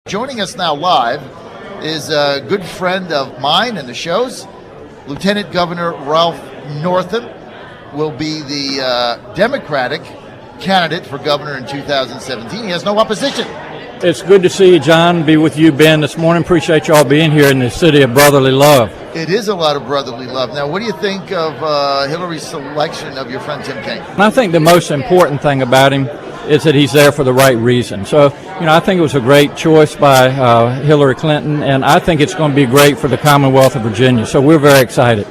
Joining us now live is a good friend of mine and the show's. Lieutenant Governor Ralph Northam will be the Democratic candidate for governor in 2017. He has no opposition. It's good to see you, John. Be with you, Ben, this morning. Appreciate you all being here in the city of brotherly love. It is a lot of brotherly love. Now, what do you think of Hillary's selection of your friend Tim Kaine? And I think the most important thing about him is that he's there for the right reason. So, I think it was a great choice by Hillary Clinton, and I think it's going to be great for the Commonwealth of Virginia. So we're very excited.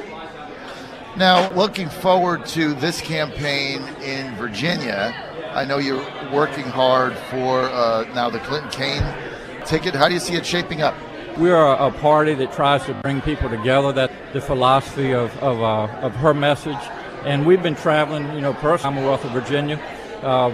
Now, looking forward to this campaign in Virginia, I know you're working hard for now the Clinton-Kaine ticket. How do you see it shaping up? We are a party that tries to bring people together. That's the philosophy of her message. And we've been traveling, per Commonwealth of Virginia.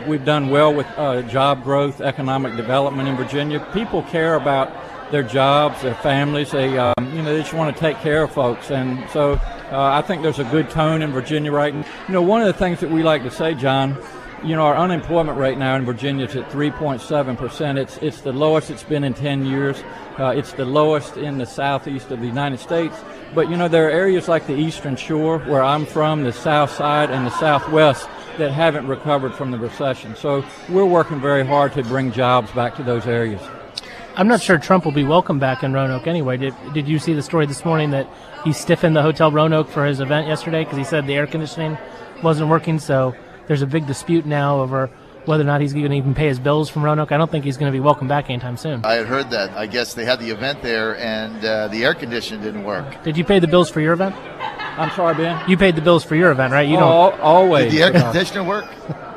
We've done well with job growth, economic development in Virginia. People care about their jobs, their families. They just want to take care of folks. And so I think there's a good tone in Virginia right now. One of the things that we like to say, John, our unemployment rate now in Virginia is at 3.7%. It's the lowest it's been in 10 years. It's the lowest in the southeast of the United States. But, there are areas like the Eastern Shore, where I'm from, the South Side and the Southwest, that haven't recovered from the recession. So we're working very hard to bring jobs back to those areas. I'm not sure Trump will be welcome back in Roanoke anyway. Did you see the story this morning that he stiffened the Hotel Roanoke for his event yesterday because he said the air conditioning wasn't working? So there's a big dispute now over whether or not he's going to even pay his bills from Roanoke. I don't think he's going to be welcome back anytime soon. I had heard that. I guess they had the event there and the air conditioning didn't work. Did you pay the bills for your event? I'm sorry, Ben? You paid the bills for your event, right? You don't always. Did the air conditioner work?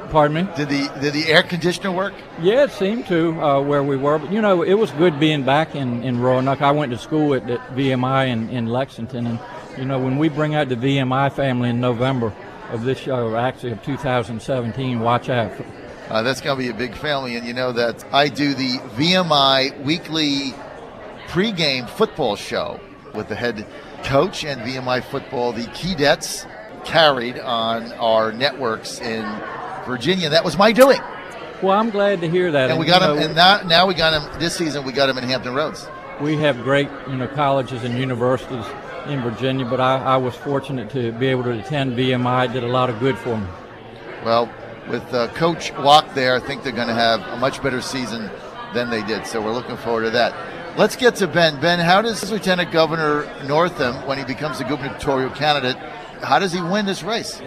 Pardon me? Did the air conditioner work? Yeah, it seemed to where we were. But, it was good being back in Roanoke. I went to school at VMI in Lexington. And, when we bring out the VMI family in November of this year, actually of 2017, watch out. That's going to be a big family. And you know that I do the VMI weekly pregame football show with the head coach and VMI football. The Keydets carried on our networks in Virginia. That was my doing. Well, I'm glad to hear that. And we got him, and now we got him this season. We got him in Hampton Roads. We have great, colleges and universities in Virginia, but I was fortunate to be able to attend VMI. It did a lot of good for me. Well, with Coach Locke there, I think they're going to have a much better season than they did. So we're looking forward to that. Let's get to Ben. Ben, how does Lieutenant Governor Northam, when he becomes the gubernatorial candidate, how does he win this race?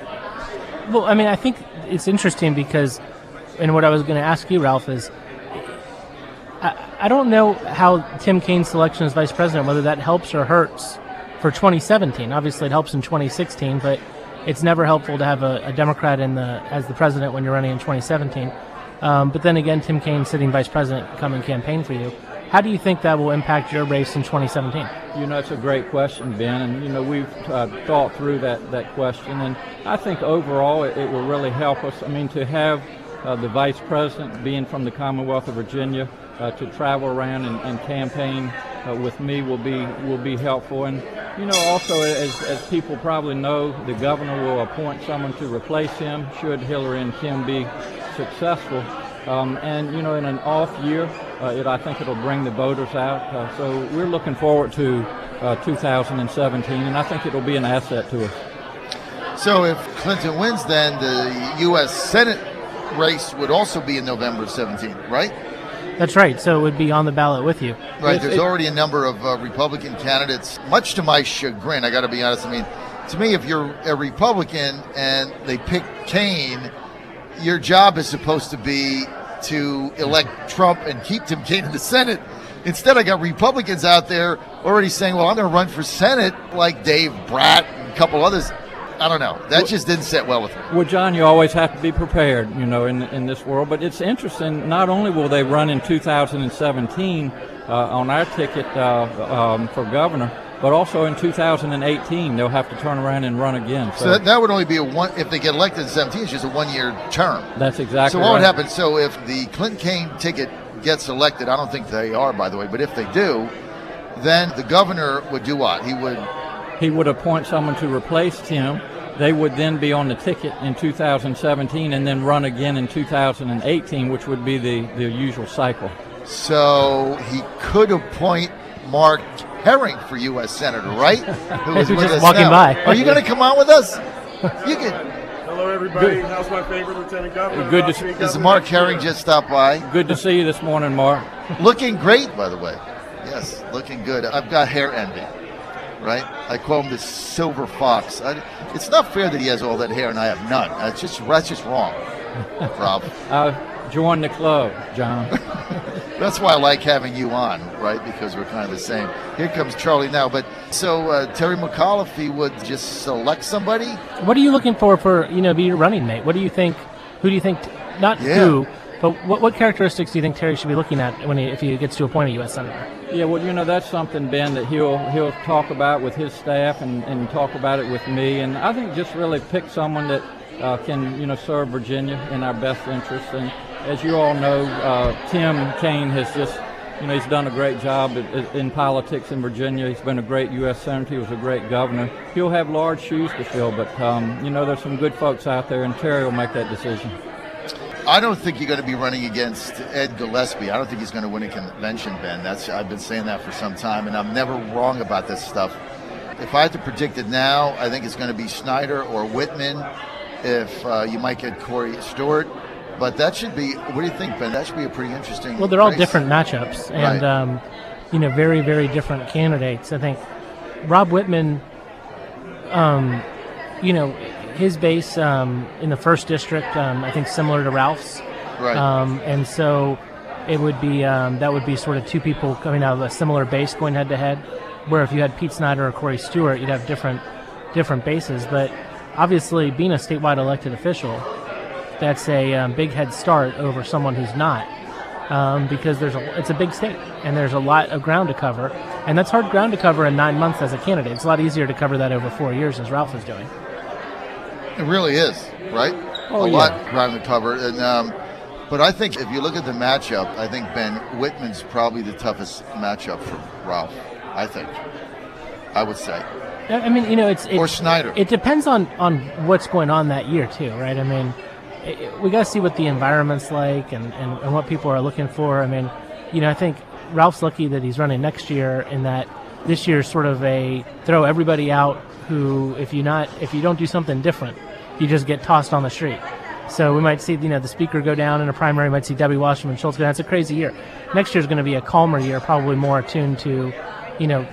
Well, I think it's interesting because, and what I was going to ask you, Ralph, is I don't know how Tim Kaine's selection as vice president, whether that helps or hurts for 2017. Obviously, it helps in 2016, but it's never helpful to have a Democrat as the president when you're running in 2017. But then again, Tim Kaine sitting vice president can come and campaign for you. How do you think that will impact your race in 2017? It's a great question, Ben, and we've thought through that question, and I think overall it will really help us. To have the vice president being from the Commonwealth of Virginia to travel around and campaign with me will be helpful. And also as people probably know, the governor will appoint someone to replace him should Hillary and Kim be successful. And in an off year, I think it'll bring the voters out. So we're looking forward to 2017, and I think it'll be an asset to us. So if Clinton wins, then the U.S. Senate race would also be in November of 17, right? That's right. So it would be on the ballot with you. Right. There's already a number of Republican candidates, much to my chagrin. I got to be honest. To me, if you're a Republican and they pick Kaine, your job is supposed to be to elect Trump and keep Tim Kaine in the Senate. Instead, I got Republicans out there already saying, well, I'm going to run for Senate like Dave Bratt and a couple others. I don't know. That just didn't sit well with me. Well, John, you always have to be prepared, in this world. But it's interesting. Not only will they run in 2017 on our ticket for governor, but also in 2018 they'll have to turn around and run again. So that would only be if they get elected in 17, it's just a one-year term. That's exactly right. So what would happen? So if the Clinton-Kaine ticket gets elected, I don't think they are, by the way, but if they do, then the governor would do what? He would appoint someone to replace Tim. They would then be on the ticket in 2017 and then run again in 2018, which would be the usual cycle. So he could appoint Mark Herring for U.S. Senator, right? Who is Who's with just us walking now. by. Are you going to come on with us? You can. Hello, everybody. How's my favorite Lieutenant Governor? Good to see. Does Mark Herring just stop by? Good to see you this morning, Mark. Looking great, by the way. Yes, looking good. I've got hair envy, right? I call him the silver fox. It's not fair that he has all that hair and I have none. That's just wrong, Rob. Join the club, John. That's why I like having you on, right? Because we're kind of the same. Here comes Charlie now. But so Terry McAuliffe, he would just select somebody? What are you looking for be your running mate? What do you think? Who do you think? Not who, but what characteristics do you think Terry should be looking at if he gets to appoint a U.S. Senator? Yeah, well, that's something, Ben, that he'll talk about with his staff and talk about it with me. And I think just really pick someone that can, serve Virginia in our best interest. And as you all know, Tim Kaine has just, he's done a great job in politics in Virginia. He's been a great U.S. Senator. He was a great governor. He'll have large shoes to fill, but, there's some good folks out there, and Terry will make that decision. I don't think you're going to be running against Ed Gillespie. I don't think he's going to win a convention, Ben. I've been saying that for some time, and I'm never wrong about this stuff. If I had to predict it now, I think it's going to be Snyder or Whitman. If you might get Corey Stewart. But that should be, what do you think, Ben? That should be a pretty interesting Well, they're all race. different matchups and, very, very different candidates. I think Rob Whitman, his base in the 1st District, I think similar to Ralph's. Right. And so it would be, that would be sort of two people coming out of a similar base going head-to-head, where if you had Pete Snyder or Corey Stewart, you'd have different bases. But obviously, being a statewide elected official, that's a big head start over someone who's not, because it's a big state and there's a lot of ground to cover, and that's hard ground to cover in 9 months as a candidate. It's a lot easier to cover that over 4 years, as Ralph is doing. It really is, right? Oh, a yeah. lot ground to cover. And but I think if you look at the matchup, I think Ben Whitman's probably the toughest matchup for Ralph. I would say. I mean, it's or Snyder. It depends on what's going on that year too, right? I mean, we got to see what the environment's like and what people are looking for. I mean, I think Ralph's lucky that he's running next year, in that this year's sort of a throw everybody out who, if you don't do something different, you just get tossed on the street. So we might see, the speaker go down in a primary, might see Debbie Wasserman Schultz go down. It's a crazy year. Next year's going to be a calmer year, probably more attuned to,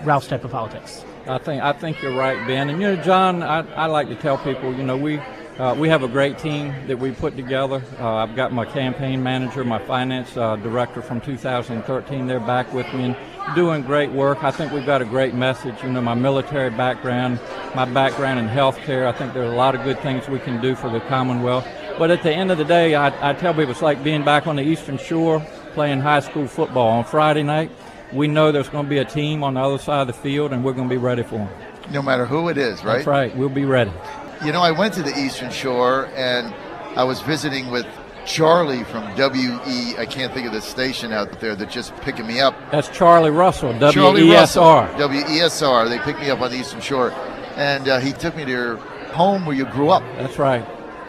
Ralph's type of politics. I think you're right, Ben. And, John, I like to tell people, we have a great team that we put together. I've got my campaign manager, my finance director from 2013. They're back with me and doing great work. I think we've got a great message. My military background, my background in healthcare. I think there's a lot of good things we can do for the Commonwealth. But at the end of the day, I tell people it's like being back on the Eastern Shore playing high school football on Friday night. We know there's going to be a team on the other side of the field, and we're going to be ready for them. No matter who it is, right? That's right. We'll be ready. I went to the Eastern Shore, and I was visiting with Charlie from WE. I can't think of the station out there that's just picking me up. That's Charlie Russell, Charlie WESR. Russell, WESR. They picked me up on the Eastern Shore, and he took me to your home where you grew up. That's right.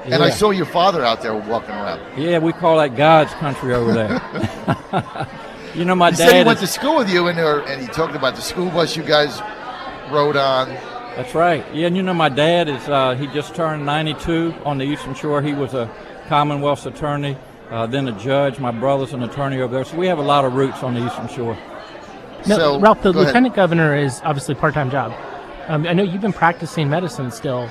Yeah. And I saw your father out there walking around. Yeah, we call that God's country over there. My he dad said he went to school with you, and he talked about the school bus you guys rode on. That's right. Yeah, and my dad is, he just turned 92 on the Eastern Shore. He was a Commonwealth's attorney, then a judge. My brother's an attorney over there. So we have a lot of roots on the Eastern Shore. No, so, Ralph, the lieutenant ahead. governor is obviously a part-time job. I know you've been practicing medicine still.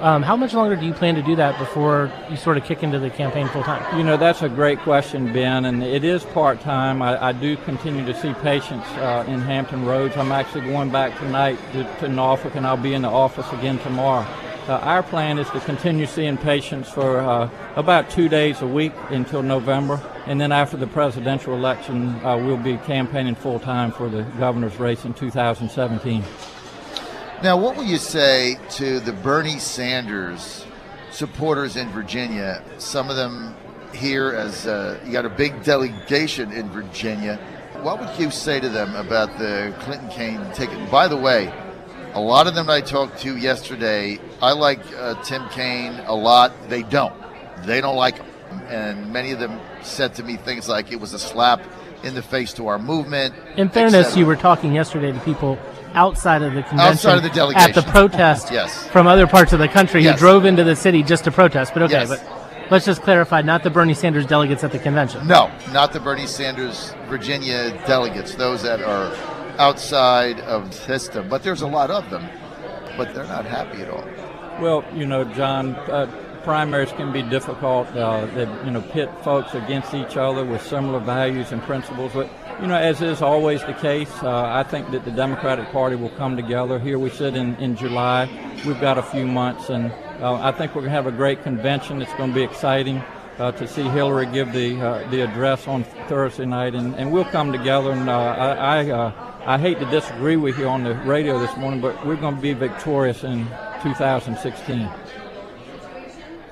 How much longer do you plan to do that before you sort of kick into the campaign full-time? That's a great question, Ben, and it is part-time. I do continue to see patients in Hampton Roads. I'm actually going back tonight to Norfolk, and I'll be in the office again tomorrow. Our plan is to continue seeing patients for about 2 days a week until November, and then after the presidential election, we'll be campaigning full-time for the governor's race in 2017. Now, what will you say to the Bernie Sanders supporters in Virginia? Some of them here, as you got a big delegation in Virginia. What would you say to them about the Clinton-Kaine ticket? By the way, a lot of them I talked to yesterday, I like Tim Kaine a lot. They don't. They don't like him. And many of them said to me things like it was a slap in the face to our movement. In fairness, etc. you were talking yesterday to people outside of the convention, Outside of the delegation. at the protest Yes. from other parts of the country Yes. who drove into the city just to protest. But okay, Yes. but let's just clarify, not the Bernie Sanders delegates at the convention. No, not the Bernie Sanders Virginia delegates, those that are outside of the system. But there's a lot of them, but they're not happy at all. Well, John, primaries can be difficult. They, pit folks against each other with similar values and principles. But, as is always the case, I think that the Democratic Party will come together. Here we sit in July. We've got a few months, and I think we're going to have a great convention. It's going to be exciting to see Hillary give the address on Thursday night, and we'll come together. And I hate to disagree with you on the radio this morning, but we're going to be victorious in 2016.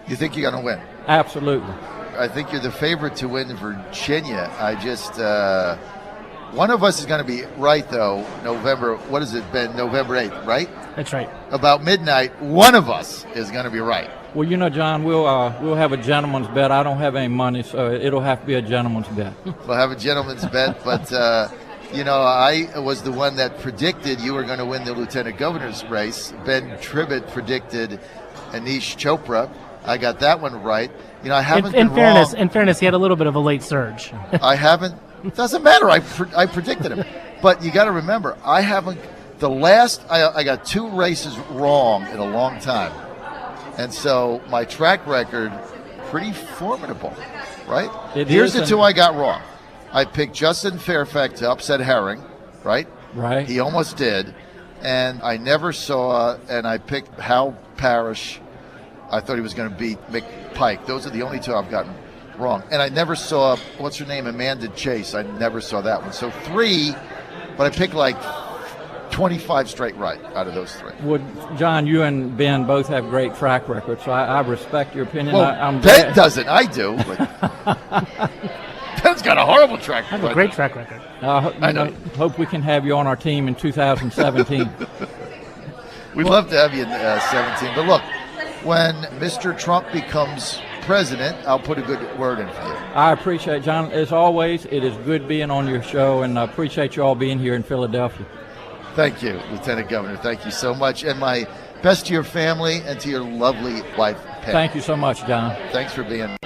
You think you're going to win? Absolutely. I think you're the favorite to win Virginia. I just, one of us is going to be right, though. November 8th, right? That's right. About midnight, one of us is going to be right. Well, John, we'll have a gentleman's bet. I don't have any money, so it'll have to be a gentleman's bet. We'll have a gentleman's bet, but, I was the one that predicted you were going to win the lieutenant governor's race. Ben Tribbett predicted Anish Chopra. I got that one right. I haven't been wrong. In fairness, he had a little bit of a late surge. I haven't. It doesn't matter. I predicted him. But you got to remember, I haven't. I got 2 races wrong in a long time. And so my track record, pretty formidable, right? Here's the 2 I got wrong. I picked Justin Fairfax to upset Herring, right? Right. He almost did. And I never saw, and I picked Hal Parrish. I thought he was going to beat Mick Pike. Those are the only 2 I've gotten wrong. And I never saw, what's her name, Amanda Chase. I never saw that one. So 3, but I picked like 25 straight right out of those 3. Well, John, you and Ben both have great track records, so I respect your opinion. Well, I'm Ben glad. doesn't. I do. But Ben's got a horrible track record. I have a great track record. I know. Hope we can have you on our team in 2017. We'd love to have you in 17. But look, when Mr. Trump becomes president, I'll put a good word in for you. I appreciate it, John. As always, it is good being on your show, and I appreciate you all being here in Philadelphia. Thank you, Lieutenant Governor. Thank you so much. And my best to your family and to your lovely wife, Pam. Thank you so much, John. Thanks for being